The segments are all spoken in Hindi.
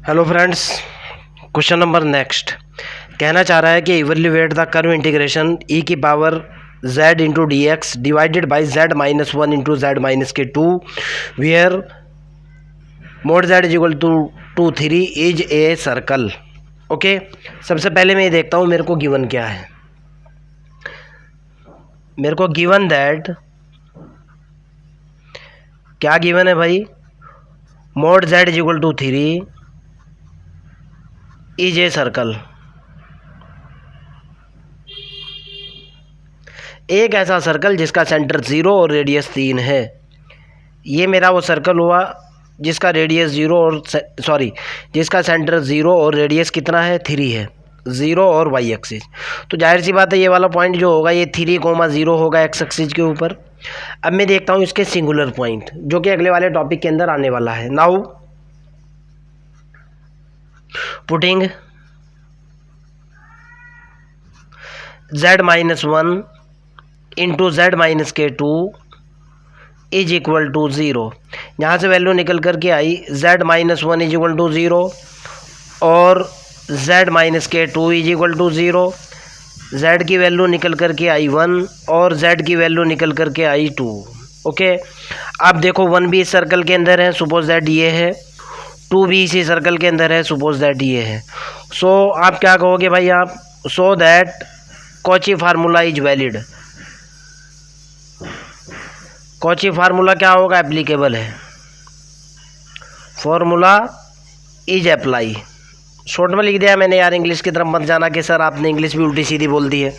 Hello friends, question number next कहना चाह रहा है कि evaluate the curve integration e की power z into d x divided by z minus one into z minus के two where mod z is equal to three is a circle. Okay, सबसे पहले मैं ये देखता हूँ मेरे को गिवन क्या है। मेरे को गिवन दैट क्या गिवन है भाई, mod z is equal to three is a circle. एक ऐसा सर्कल जिसका सेंटर 0 और रेडियस 3 है। ये मेरा वो सर्कल हुआ जिसका रेडियस जिसका सेंटर 0 और रेडियस कितना है, 3 है, 0 और वाई एक्सिस। तो जाहिर सी बात है ये वाला पॉइंट जो होगा ये 3,0 होगा एक्स एक्सिस के ऊपर। अब मैं देखता हूँ इसके सिंगुलर पॉइंट जो कि अगले वाले टॉपिक के अंदर आने वाला है। Now putting z minus one into z minus के टू इज इक्वल टू 0। यहाँ से वैल्यू निकल करके आई z minus one is equal to 0 और z माइनस के two is equal to 0। z की वैल्यू निकल करके आई 1 और z की वैल्यू निकल करके आई 2। ओके, अब देखो 1 भी इस सर्कल के अंदर है, सपोज दैट ये है, 2 भी इसी सर्कल के अंदर है, सपोज दैट ये है। सो आप क्या कहोगे भाई, आप so that Cauchy formula is valid. Cauchy formula क्या होगा, एप्लीकेबल है, फॉर्मूला इज अप्लाई। शॉर्ट में लिख दिया मैंने यार, इंग्लिश की तरफ मत जाना कि सर आपने इंग्लिश भी उल्टी सीधी बोल दी है।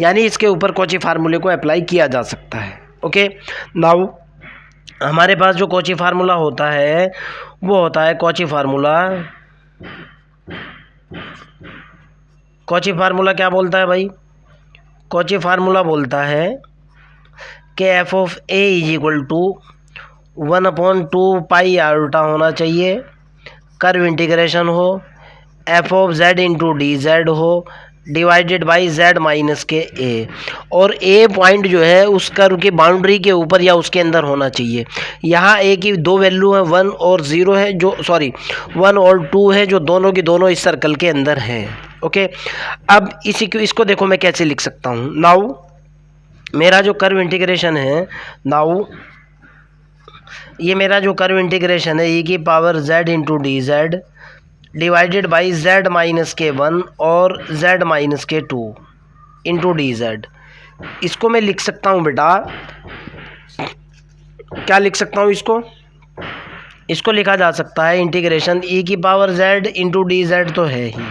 यानी इसके ऊपर कॉची फार्मूले को अप्लाई किया जा सकता है। ओके, नाउ हमारे पास जो कॉची फार्मूला होता है वो होता है कॉची फार्मूला क्या बोलता है भाई, कॉची फार्मूला बोलता है कि f of a is equal to 1/2 pi iota होना चाहिए, कर्व इंटीग्रेशन हो, f of z into d z हो, डिवाइडेड बाई जेड माइनस के ए। और ए पॉइंट जो है उस कर्व की बाउंड्री के ऊपर या उसके अंदर होना चाहिए। यहाँ ए की दो वैल्यू है, 1 और 0 है, जो 1 और 2 है, जो दोनों की दोनों इस सर्कल के अंदर हैं। ओके, अब इसको देखो मैं कैसे लिख सकता हूँ। नाउ मेरा जो कर्व इंटीग्रेशन है, ये मेरा जो कर्व इंटीग्रेशन है ई की power z into d z divided by z minus के 1 और z माइनस के 2 इंटू डी जेड। इसको मैं लिख सकता हूँ बेटा, क्या लिख सकता हूँ इसको लिखा जा सकता है इंटीग्रेशन ई की power z into d Z तो है ही,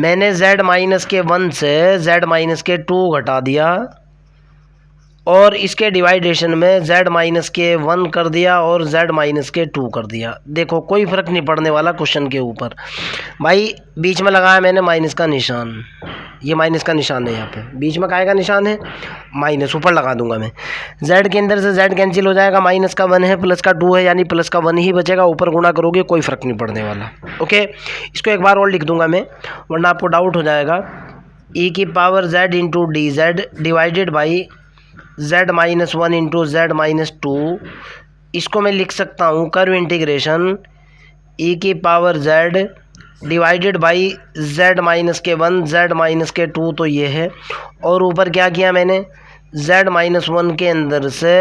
मैंने z माइनस के 1 से z माइनस के 2 घटा दिया और इसके डिवाइडेशन में z माइनस के 1 कर दिया और z माइनस के 2 कर दिया। देखो कोई फ़र्क नहीं पड़ने वाला क्वेश्चन के ऊपर। भाई बीच में लगाया मैंने माइनस का निशान, ये माइनस का निशान है, यहाँ पे बीच में काय का निशान है, माइनस, ऊपर लगा दूंगा मैं। z के अंदर से z कैंसिल हो जाएगा, माइनस का 1 है, प्लस का 2 है, यानी प्लस का 1 ही बचेगा, ऊपर गुणा करोगे कोई फ़र्क नहीं पड़ने वाला। ओके, इसको एक बार और लिख दूंगा मैं वरना आपको डाउट हो जाएगा। ई की power z into d z divided by z minus 1 into z minus 2। इसको मैं लिख सकता हूँ कर्व इंटीग्रेशन ई की power z divided by z minus के 1 z माइनस के 2 तो ये है, और ऊपर क्या किया मैंने, z माइनस 1 के अंदर से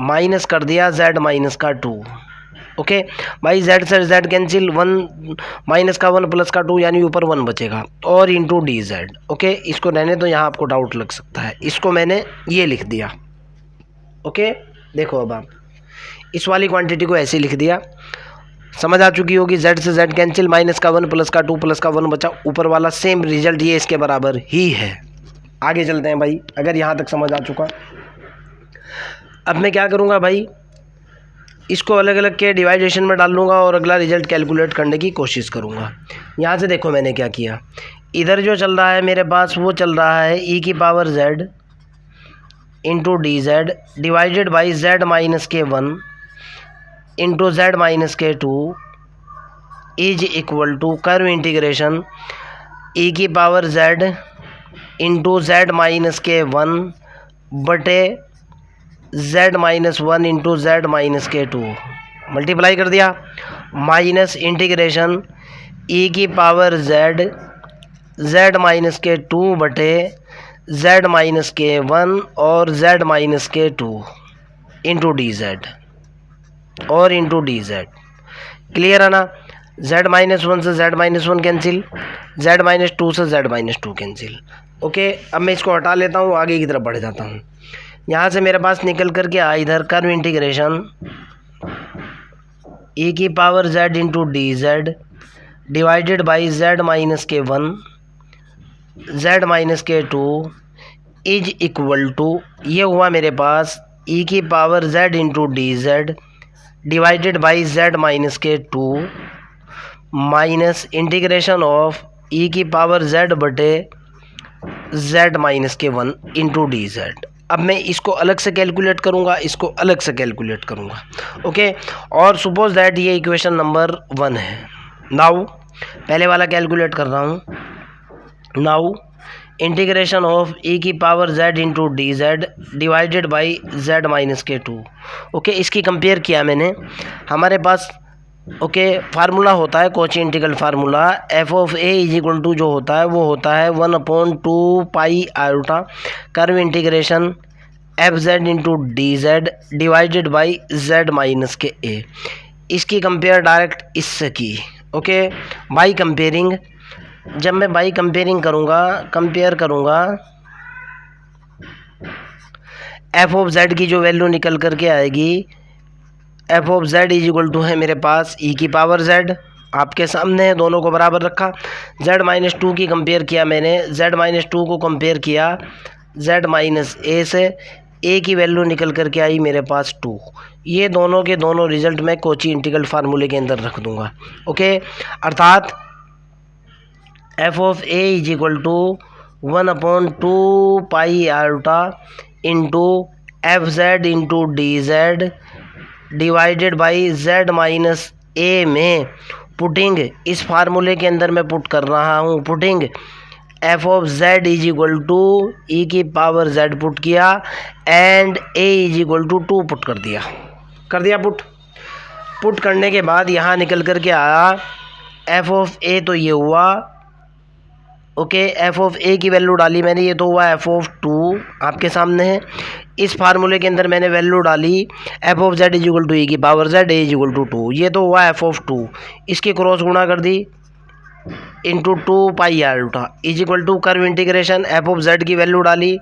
माइनस कर दिया z माइनस का 2। ओके भाई, z से z कैंसिल, 1 माइनस का 1 प्लस का 2 यानी ऊपर 1 बचेगा, और इंटू डी जेड। ओके, इसको रहने तो यहाँ आपको डाउट लग सकता है, इसको मैंने ये लिख दिया। ओके, देखो अब आप इस वाली क्वांटिटी को ऐसे लिख दिया, समझ आ चुकी होगी। z से z कैंसिल, माइनस का 1 प्लस का 2 प्लस का 1 बचा, ऊपर वाला सेम रिजल्ट ये इसके बराबर ही है। आगे चलते हैं भाई, अगर यहाँ तक समझ आ चुका। अब मैं क्या करूँगा भाई, इसको अलग अलग के डिवाइडेशन में डाल लूँगा और अगला रिजल्ट कैलकुलेट करने की कोशिश करूँगा। यहाँ से देखो मैंने क्या किया, इधर जो चल रहा है मेरे पास वो चल रहा है ई की power z into d z divided by z minus के 1 इंटू जेड माइनस के 2 is equal to curve integration e की power z into z minus के 1 बटे z minus 1 into z minus के 2 मल्टीप्लाई कर दिया, माइनस इंटीग्रेशन ई की पावर जेड माइनस के 2 बटे जेड माइनस के 1 और जेड माइनस के 2 इंटू डी जेड और इंटू डी जेड। क्लियर है ना? जेड माइनस 1 से Z minus 1 cancel, Z minus 2 से जेड माइनस 2 कैंसिल। ओके, अब मैं इसको हटा लेता हूँ, आगे की तरफ बढ़ जाता हूँ। यहाँ से मेरे पास निकल करके आ इधर कर्व इंटीग्रेशन ई की power z into d z divided by z minus के 1 जेड माइनस के 2 इज इक्वल टू, ये हुआ मेरे पास ई की power z into d z divided by z minus के 2 माइनस इंटीग्रेशन ऑफ ई की पावर जेड बटे जेड माइनस के 1 इंटू डी जेड। अब मैं इसको अलग से कैलकुलेट करूँगा, इसको अलग से कैलकुलेट करूँगा। ओके, और सपोज दैट ये इक्वेशन नंबर 1 है। नाउ पहले वाला कैलकुलेट कर रहा हूँ। नाउ इंटीग्रेशन ऑफ ई की power z into d z divided by z minus के 2। ओके, इसकी कंपेयर किया मैंने। हमारे पास फार्मूला होता है Cauchy integral formula, f of a is equal to जो होता है वो होता है 1/2 pi iota curve integration f z into d z divided by z minus के ए। इसकी कंपेयर डायरेक्ट इससे की। ओके, बाई कंपेयरिंग, जब मैं बाई कंपेयरिंग करूँगा, कंपेयर करूँगा, एफ ऑफ जेड की जो वैल्यू निकल करके आएगी, f of z is equal to है मेरे पास ई की पावर जेड, आपके सामने है, दोनों को बराबर रखा। जेड माइनस 2 की कंपेयर किया मैंने, जेड माइनस 2 को कंपेयर किया जेड माइनस ए से, ए की वैल्यू निकल करके आई मेरे पास 2। ये दोनों के दोनों रिजल्ट मैं कॉची इंटीग्रल फार्मूले के अंदर रख दूंगा। ओके, अर्थात f of a is equal to 1/2 pi iota into f z into d z divided by z minus a में पुटिंग, इस फार्मूले के अंदर मैं पुट कर रहा हूँ, putting f of z is equal to e की पावर जेड पुट किया and a is equal to 2 put कर दिया पुट करने के बाद यहाँ निकल कर के आया एफ ऑफ ए, तो ये हुआ। ओके, एफ ऑफ ए की वैल्यू डाली मैंने, ये तो हुआ एफ ऑफ 2 आपके सामने है। इस फार्मूले के अंदर मैंने वैल्यू डाली f of z is equal to e की power z a is equal to 2, ये तो हुआ एफ ऑफ 2। इसकी क्रॉस गुणा कर दी इंटू 2 पाई आर उठा is equal to curve integration f of z की वैल्यू डाली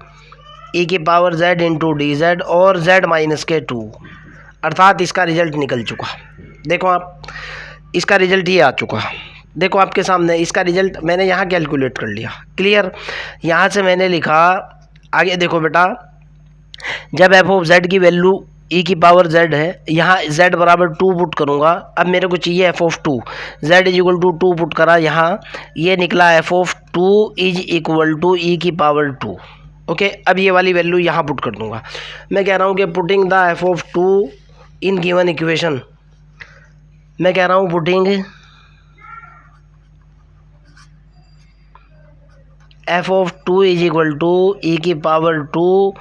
ई की power z into d z और जेड माइनस के 2, अर्थात इसका रिजल्ट निकल चुका। देखो आप, इसका रिजल्ट ये आ चुका, देखो आपके सामने इसका रिजल्ट मैंने यहाँ कैलकुलेट कर लिया। क्लियर? यहाँ से मैंने लिखा, आगे देखो बेटा, जब एफ ऑफ जेड की वैल्यू ई की पावर जेड है, यहाँ जेड बराबर 2 पुट करूँगा। अब मेरे को चाहिए f of 2, z is equal to 2 put करा, यहाँ ये निकला f of 2 is equal to e की पावर 2। ओके, अब ये वाली वैल्यू यहाँ पुट कर दूँगा। मैं कह रहा हूँ कि putting the f of 2 in given equation, मैं कह रहा हूँ putting f of 2 is equal to e की पावर 2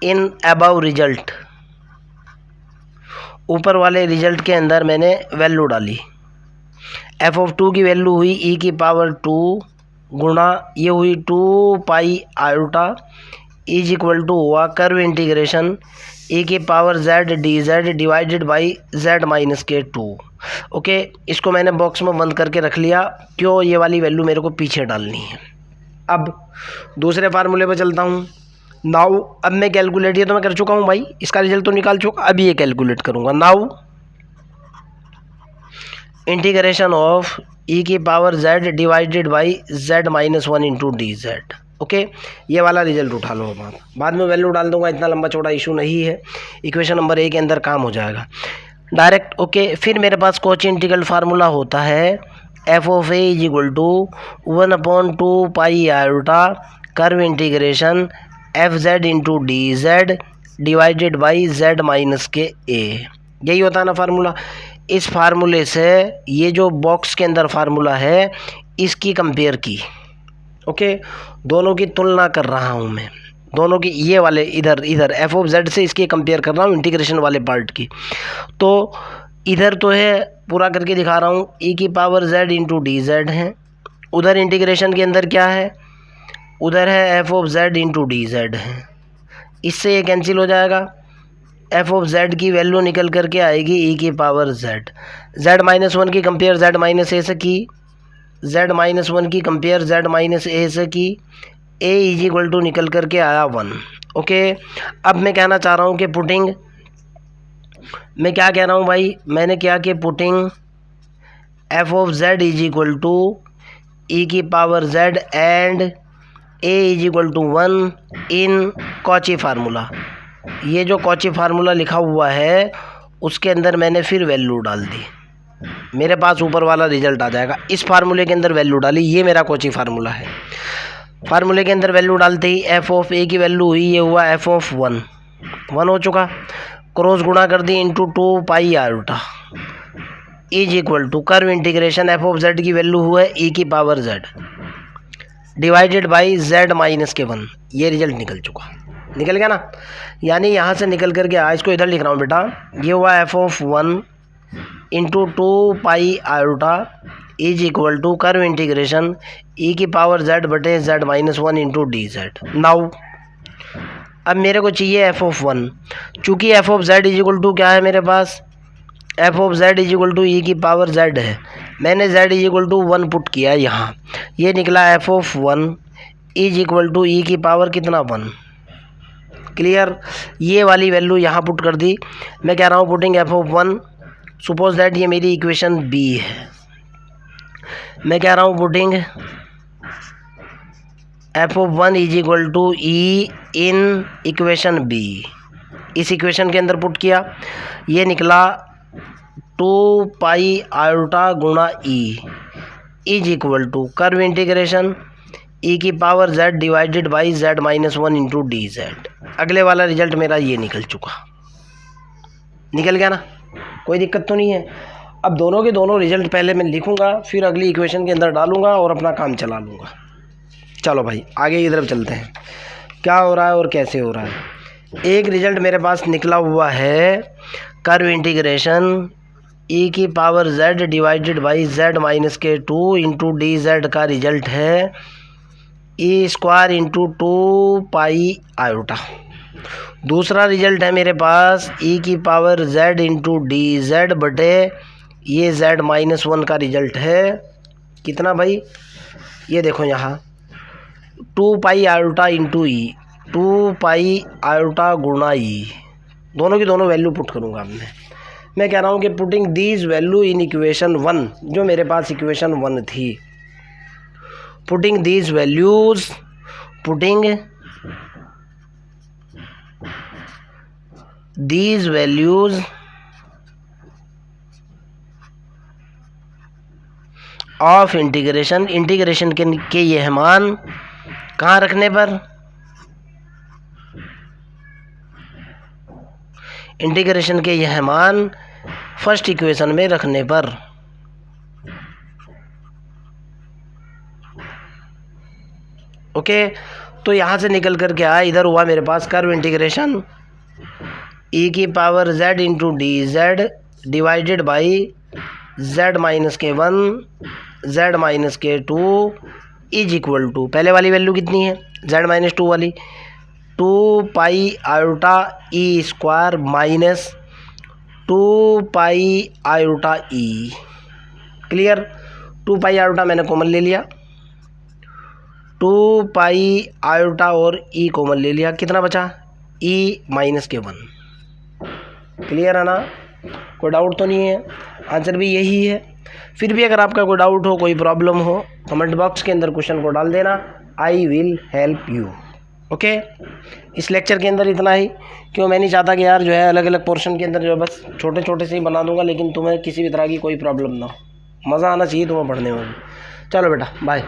इन अबव रिजल्ट। ऊपर वाले रिजल्ट के अंदर मैंने वैल्यू डाली, एफ ऑफ 2 की वैल्यू हुई ई की पावर 2 गुणा ये हुई 2 pi iota is equal to हुआ कर्व इंटीग्रेशन ई की power z d z divided by z minus के 2। ओके, इसको मैंने बॉक्स में बंद करके रख लिया, क्यों? ये वाली वैल्यू मेरे को पीछे डालनी है। अब दूसरे फार्मूले पर चलता हूँ। नाउ अब मैं कैलकुलेट, ये तो मैं कर चुका हूँ भाई, इसका रिजल्ट तो निकाल चुका, अब ये कैलकुलेट करूँगा। नाउ इंटीग्रेशन ऑफ ई की power z divided by z minus 1 into d Z. Okay, ये वाला रिजल्ट उठा लो, बाद में वैल्यू डाल दूंगा, इतना लंबा चौड़ा इशू नहीं है, इक्वेशन नंबर 1 के अंदर काम हो जाएगा डायरेक्ट। ओके, फिर मेरे पास कॉची इंटीग्रल फार्मूला होता है f of a is equal to 1/2 pi iota curve integration f z into d z divided by z minus के ए। यही होता है ना फार्मूला। इस फार्मूले से ये जो बॉक्स के अंदर फार्मूला है इसकी कंपेयर की। ओके, दोनों की तुलना कर रहा हूँ मैं, दोनों की, ये वाले इधर एफ ऑफ जेड से इसकी कंपेयर कर रहा हूँ इंटीग्रेशन वाले पार्ट की। तो इधर तो है, पूरा करके दिखा रहा हूँ, ई की power z into d Z है। उधर इंटीग्रेशन के अंदर क्या है, उधर है f of z into d Z है। इससे ये कैंसिल हो जाएगा, एफ ऑफ जेड की वैल्यू निकल करके आएगी ई की power Z. Z minus one की कंपेयर जेड माइनस ए से की, जेड माइनस वन की कंपेयर जेड माइनस ए से की, ए इज इक्वल टू निकल करके आया 1। ओके, अब मैं कहना चाह रहा हूँ कि पुटिंग, मैं क्या कह रहा हूँ भाई, मैंने क्या कि putting f of z is equal to e की power z and a is equal to 1 in Cauchy formula. ये जो कॉची फार्मूला लिखा हुआ है उसके अंदर मैंने फिर वैल्यू डाल दी, मेरे पास ऊपर वाला रिजल्ट आ जाएगा। इस फार्मूले के अंदर वैल्यू डाली, ये मेरा कॉची फार्मूला है। फार्मूले के अंदर वैल्यू डालते ही एफ ऑफ ए की वैल्यू हुई, ये हुआ एफ ऑफ 1 हो चुका। क्रॉस गुणा कर दी into 2 pi iota is equal to curve integration f of z की वैल्यू हुआ है ई की power z divided by z minus के 1। ये रिजल्ट निकल चुका, निकल गया ना। यानी यहाँ से निकल करके इसको इधर लिख रहा हूँ बेटा, ये हुआ f of 1 into 2 pi iota is equal to curve integration e की पावर जेड बटे z minus 1 into d z. Now अब मेरे को चाहिए एफ ऑफ 1, चूँकि f of z is equal to क्या है मेरे पास, f of z is equal to e की पावर जेड है। मैंने z is equal to 1 put किया यहाँ, ये निकला f of 1 is equal to e की पावर कितना 1। क्लियर, ये वाली वैल्यू यहाँ पुट कर दी। मैं कह रहा हूँ putting f of 1, suppose that ये मेरी इक्वेशन बी है। मैं कह रहा हूँ putting f of 1 is equal to e in equation b. इस इक्वेशन के अंदर पुट किया, ये निकला 2 पाई आयोटा गुणा e is equal to curve integration e की power z divided by z minus 1 into d z. अगले वाला रिजल्ट मेरा ये निकल चुका, निकल गया ना, कोई दिक्कत तो नहीं है। अब दोनों के दोनों रिजल्ट पहले मैं लिखूंगा, फिर अगली इक्वेशन के अंदर डालूंगा और अपना काम चला लूँगा। चलो भाई आगे की तरफ चलते हैं, क्या हो रहा है और कैसे हो रहा है। एक रिजल्ट मेरे पास निकला हुआ है, कर्व इंटीग्रेशन ई की power z divided by z minus के 2 इंटू डी जेड का रिजल्ट है E square into 2 pi iota. दूसरा रिजल्ट है मेरे पास ई की power z into d Z बटे ये जेड माइनस 1 का रिजल्ट है कितना भाई, ये देखो यहाँ 2 पाई आयोटा इंटू ई, 2 पाई आयोटा गुणा ई, दोनों की दोनों वैल्यू पुट करूँगा अब मैं कह रहा हूँ कि putting these value in equation 1, जो मेरे पास इक्वेशन 1 थी, putting these values, putting these values of integration, integration के ये मान कहाँ रखने पर, इंटीग्रेशन के यह मान फर्स्ट इक्वेशन में रखने पर। ओके, तो यहाँ से निकल कर के आया, इधर हुआ मेरे पास कर्व इंटीग्रेशन ई की power z into d z divided by z minus के 1 जेड माइनस के 2 इज इक्वल टू, पहले वाली वैल्यू कितनी है जेड माइनस 2 वाली, 2 pi iota E square minus 2 pi iota ई। क्लियर, 2 पाई आयोटा मैंने कॉमन ले लिया, 2 पाई आयोटा और ई कॉमन ले लिया, कितना बचा ई माइनस के 1। क्लियर है ना, कोई डाउट तो नहीं है, आंसर भी यही है। फिर भी अगर आपका कोई डाउट हो, कोई प्रॉब्लम हो, कमेंट बॉक्स के अंदर क्वेश्चन को डाल देना, I will help you. Okay, इस लेक्चर के अंदर इतना ही, क्यों मैं नहीं चाहता कि यार जो है अलग अलग पोर्शन के अंदर जो है बस छोटे छोटे से ही बना दूंगा, लेकिन तुम्हें किसी भी तरह की कोई प्रॉब्लम ना हो, मज़ा आना चाहिए तुम्हें पढ़ने में। चलो बेटा बाय।